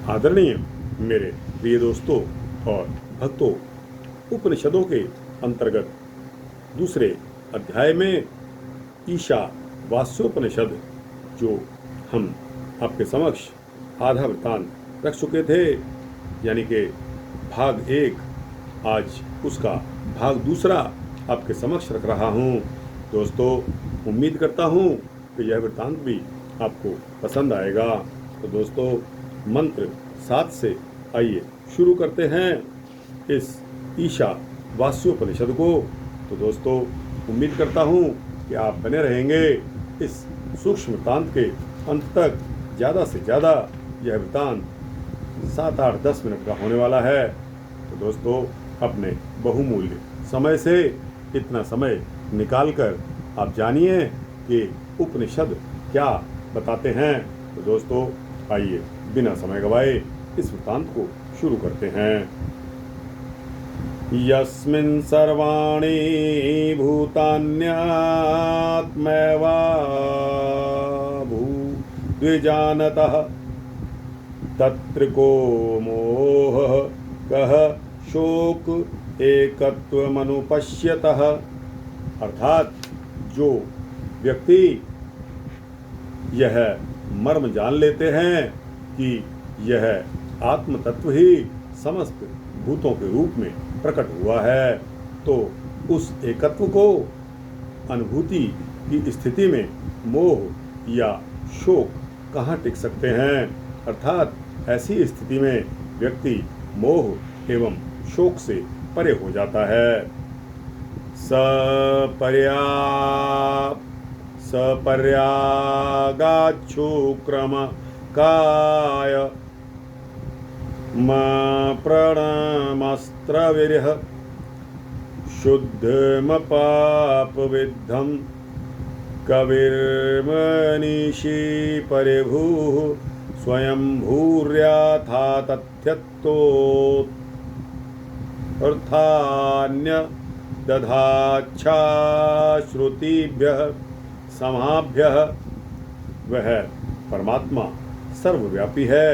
आदरणीय मेरे प्रिय दोस्तों और भक्तों, उपनिषदों के अंतर्गत दूसरे अध्याय में ईशा वास्योपनिषद जो हम आपके समक्ष आधा वृत्तांत रख चुके थे, यानी कि भाग 1, आज उसका भाग दूसरा आपके समक्ष रख रहा हूँ। दोस्तों, उम्मीद करता हूँ कि यह वृत्तांत भी आपको पसंद आएगा। तो दोस्तों, मंत्र 7 से आइए शुरू करते हैं इस ईशा वास्योपनिषद को। तो दोस्तों, उम्मीद करता हूँ कि आप बने रहेंगे इस सूक्ष्म वृत्तांत के अंत तक। ज़्यादा से ज़्यादा यह वृत्तांत 7, 8, 10 मिनट का होने वाला है। तो दोस्तों, अपने बहुमूल्य समय से इतना समय निकालकर आप जानिए कि उपनिषद क्या बताते हैं। तो दोस्तों, आइए बिना समय गवाए इस वृत्तांत को शुरू करते हैं। यस्मिन् सर्वाणि भूतान्यात्मैवाभूद्विजानतः तत्र को मोहः कः शोक एकत्वमनुपश्यतः। अर्थात जो व्यक्ति यह मर्म जान लेते हैं कि यह आत्म तत्व ही समस्त भूतों के रूप में प्रकट हुआ है, तो उस एकत्व को अनुभूति की स्थिति में मोह या शोक कहाँ टिक सकते हैं। अर्थात ऐसी स्थिति में व्यक्ति मोह एवं शोक से परे हो जाता है। सपर्यागाच्छुक्रम काय प्रणमस्त्रविरह शुद्धमपापविद्धं कविर्मनीषी परिभुः स्वयंभूर्याथा तथ्यत्वोऽर्थान्य दधाच्छाश्रुतिभ्यः समाभ्यः। वह परमात्मा सर्वव्यापी है,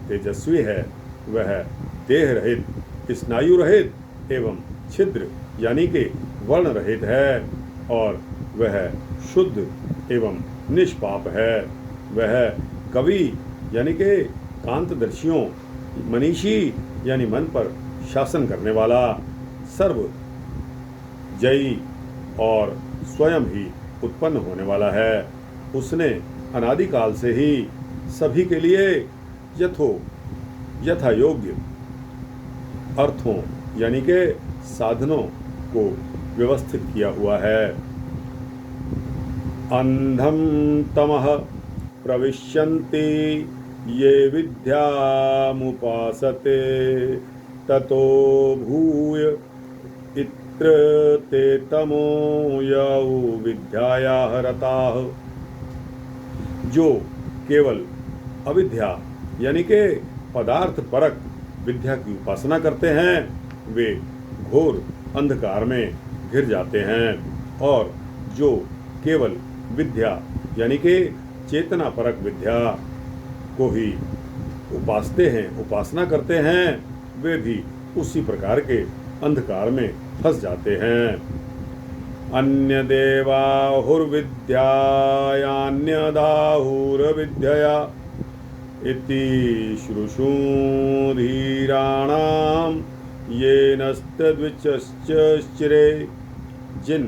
तेजस्वी है, वह देह रहित, स्नायु रहित एवं छिद्र यानी कि वर्ण रहित है, और वह शुद्ध एवं निष्पाप है। वह कवि यानी कि कांतदर्शियों, मनीषी यानी मन पर शासन करने वाला, सर्व जयी और स्वयं ही उत्पन्न होने वाला है। उसने अनादिकाल से ही सभी के लिए यथा योग्य अर्थों यानी के साधनों को व्यवस्थित किया हुआ है। अंधम तमः प्रविश्यन्ति ये विद्यामुपासते ततो भूय इत्र ते तमो यौ विद्यायाः रताः। जो केवल अविद्या यानी के पदार्थ परक विद्या की उपासना करते हैं, वे घोर अंधकार में घिर जाते हैं, और जो केवल विद्या यानी के चेतना परक विद्या को ही उपासते हैं, उपासना करते हैं, वे भी उसी प्रकार के अंधकार में फंस जाते हैं। अन्य देवाहुर्विद्यायान्यदाहुर्विद्यया इति श्रुशूधीराणां येनस्तद्विचश्चिरे। जिन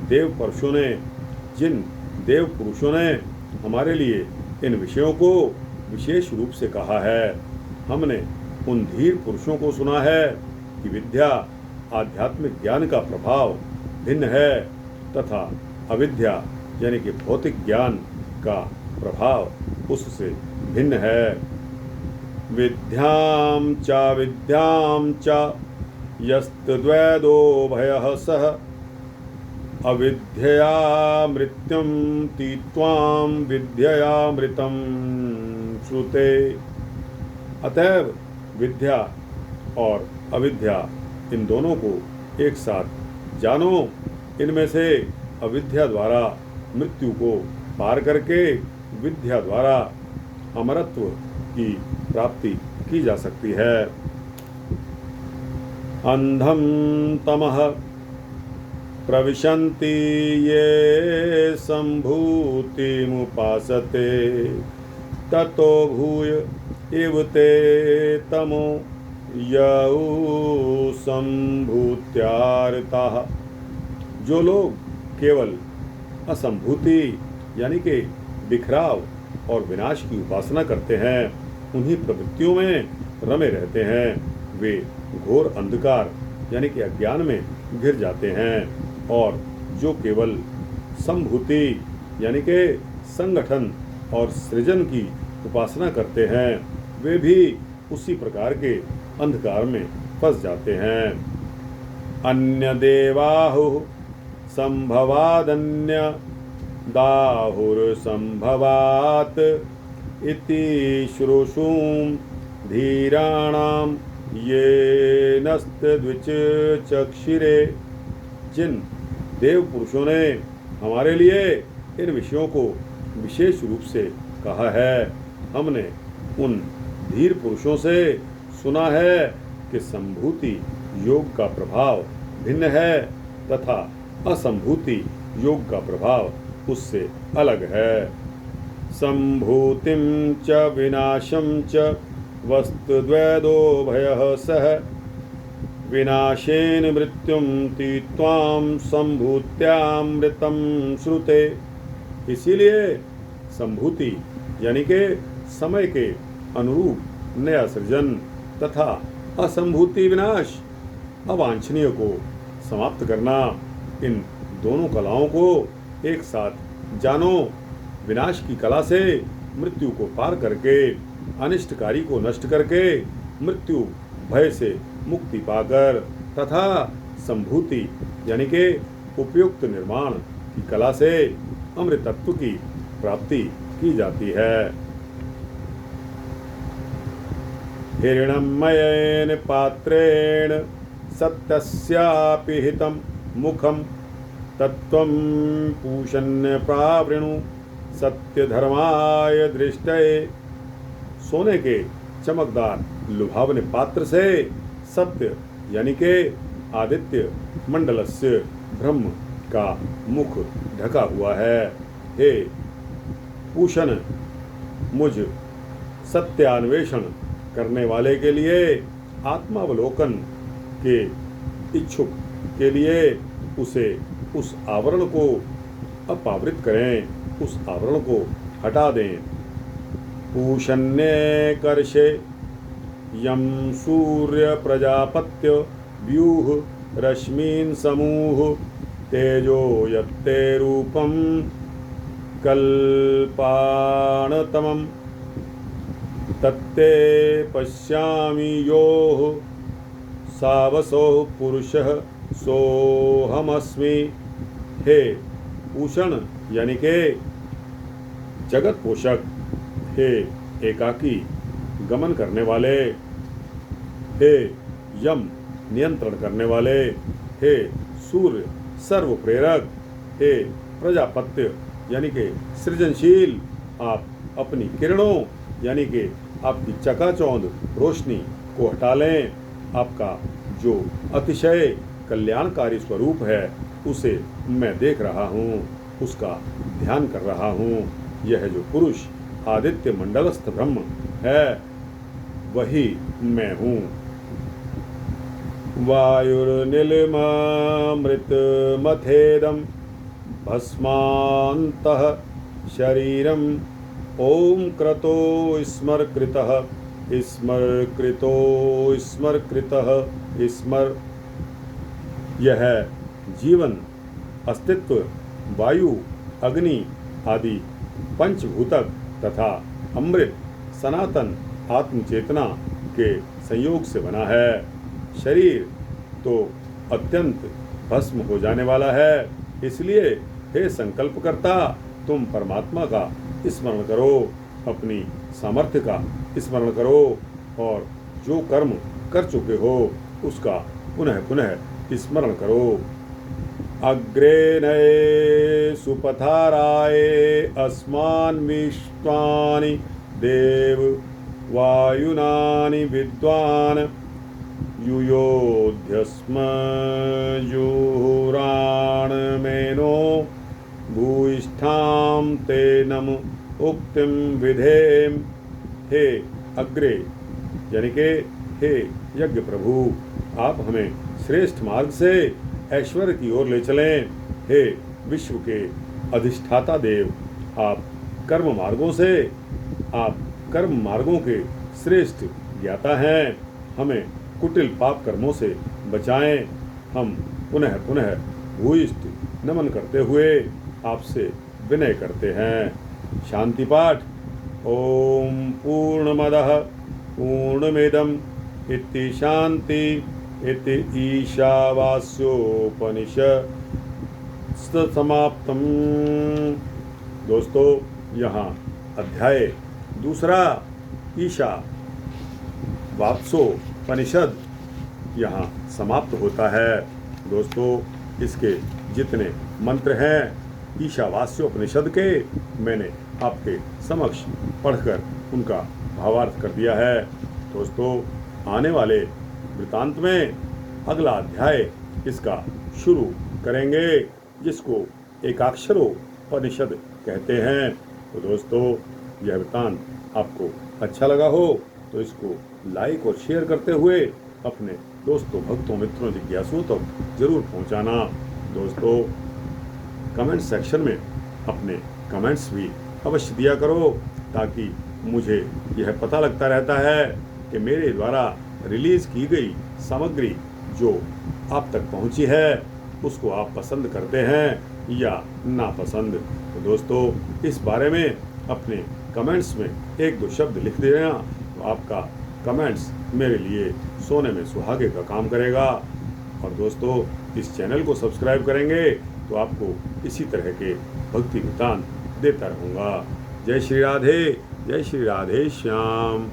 देव पुरुषों ने हमारे लिए इन विषयों को विशेष रूप से कहा है, हमने उन धीर पुरुषों को सुना है कि विद्या आध्यात्मिक ज्ञान का प्रभाव भिन्न है, तथा अविद्या यानी कि भौतिक ज्ञान का प्रभाव उससे भिन्न है। विद्यां च यस्तद्वैदो भयः सः अविद्यया मृत्युं तीत्वां विद्ययामृतं श्रुते। अतएव विद्या और अविद्या इन दोनों को एक साथ जानो। इनमें से अविद्या द्वारा मृत्यु को पार करके विद्या द्वारा अमरत्व की प्राप्ति की जा सकती है। अंधम तमः प्रविशन्ति ये संभूतिमुपासते ततो भूय इव ते तमो यौ संभूत्यार्ताः। जो लोग केवल असंभूति यानी कि बिखराव और विनाश की उपासना करते हैं, उन्हीं प्रवृत्तियों में रमे रहते हैं, वे घोर अंधकार यानी कि अज्ञान में घिर जाते हैं। और जो केवल संभूति यानी कि संगठन और सृजन की उपासना करते हैं, वे भी उसी प्रकार के अंधकार में फंस जाते हैं। अन्य देवाहुः संभवादन्य दाहुर संभवात इति श्रोषुं धीराणां ये नस्तद्विच चक्षिरे। जिन देव पुरुषों ने हमारे लिए इन विषयों को विशेष रूप से कहा है, हमने उन धीर पुरुषों से सुना है कि संभूति योग का प्रभाव भिन्न है तथा असंभूति योग का प्रभाव उससे अलग है। संभूतिं च विनाशं च वस्तुद्वैदो भयः सह विनाशेन मृत्युं तीत्वां संभूत्यामृतं श्रुते। इसीलिए संभूति यानी के समय के अनुरूप नया सृजन तथा असंभूति विनाश अवांछनीय को समाप्त करना, इन दोनों कलाओं को एक साथ जानो। विनाश की कला से मृत्यु को पार करके, अनिष्टकारी को नष्ट करके मृत्यु भय से मुक्ति पाकर तथा संभूति यानी के उपयुक्त निर्माण की कला से अमृतत्व की प्राप्ति की जाती है। हिरण्मयेन पात्रेण सत्यस्यापि हितं मुखं तत्त्वं पूषण्य प्रावृणु सत्यधर्माय दृष्टये। सोने के चमकदार लुभावने पात्र से सत्य यानी के आदित्य मंडलस्य ब्रह्म का मुख ढका हुआ है। हे पूषण, मुझ सत्यान्वेषण करने वाले के लिए आत्मावलोकन के इच्छुक के लिए उस आवरण को अपावृत करें, उस आवरण को हटा दें। पूषण्ये कर्षे यम सूर्य प्रजापत्य व्यूह रश्मीन समूह तेजो यत्ते रूपम कल्पाणतमं तत्ते पश्यामि योः सावसो पुरुषः सोहमस्मि। हे पूषण यानी के जगत पोषक, हे एकाकी गमन करने वाले, हे यम नियंत्रण करने वाले, हे सूर्य सर्व प्रेरक, हे प्रजापत्य यानी के सृजनशील, आप अपनी किरणों यानी के आपकी चकाचौंध रोशनी को हटा लें। आपका जो अतिशय कल्याणकारी स्वरूप है उसे मैं देख रहा हूँ, उसका ध्यान कर रहा हूँ। यह जो पुरुष आदित्य मंडलस्थ ब्रह्म है वही मैं हूँ। वायुर्निलमामृतमथेदं भस्मान्तः शरीरम ओम क्रतो स्मरकृतः स्मरकृतो स्मरकृतः स्मर। यह जीवन, अस्तित्व, वायु, अग्नि आदि पंचभूतक तथा अमृत सनातन आत्मचेतना के संयोग से बना है। शरीर तो अत्यंत भस्म हो जाने वाला है, इसलिए हे संकल्पकर्ता, तुम परमात्मा का स्मरण करो, अपनी सामर्थ्य का स्मरण करो और जो कर्म कर चुके हो उसका पुनः पुनः स्मरण करो। अग्रे नये सुपथाराये अस्मान् विश्वानि देव वायुनानि विद्वान् युयोध्यस्म जुहुराणमेनो भूयिष्ठां ते नम उक्तिम विधेम। हे अग्रे यानी के हे यज्ञ प्रभु, आप हमें श्रेष्ठ मार्ग से ऐश्वर्य की ओर ले चलें। हे विश्व के अधिष्ठाता देव, आप कर्म मार्गों के श्रेष्ठ ज्ञाता हैं। हमें कुटिल पाप कर्मों से बचाएं। हम पुनः पुनः भूयिष्ठ नमन करते हुए आपसे विनय करते हैं। शांति पाठ। ओम पूर्णमदः पूर्णमिदम् इति शांति इति ईशावास्योपनिषत् समाप्तम्। दोस्तों, यहाँ अध्याय दूसरा ईशा वात्सोपनिषद यहाँ समाप्त होता है। दोस्तों, इसके जितने मंत्र हैं ईशावास्योपनिषद के, मैंने आपके समक्ष पढ़कर उनका भावार्थ कर दिया है। दोस्तों, आने वाले वृतांत में अगला अध्याय इसका शुरू करेंगे, जिसको एकाक्षरोपनिषद कहते हैं। तो दोस्तों, यह वृतांत आपको अच्छा लगा हो तो इसको लाइक और शेयर करते हुए अपने दोस्तों, भक्तों, मित्रों, जिज्ञासुओं तक जरूर पहुंचाना। दोस्तों, कमेंट सेक्शन में अपने कमेंट्स भी अवश्य दिया करो, ताकि मुझे यह पता लगता रहता है कि मेरे द्वारा रिलीज़ की गई सामग्री जो आप तक पहुंची है उसको आप पसंद करते हैं या नापसंद। तो दोस्तों, इस बारे में अपने कमेंट्स में एक दो शब्द लिख देना, तो आपका कमेंट्स मेरे लिए सोने में सुहागे का काम करेगा। और दोस्तों, इस चैनल को सब्सक्राइब करेंगे तो आपको इसी तरह के भक्ति वृतांत देता रहूँगा। जय श्री राधे श्याम।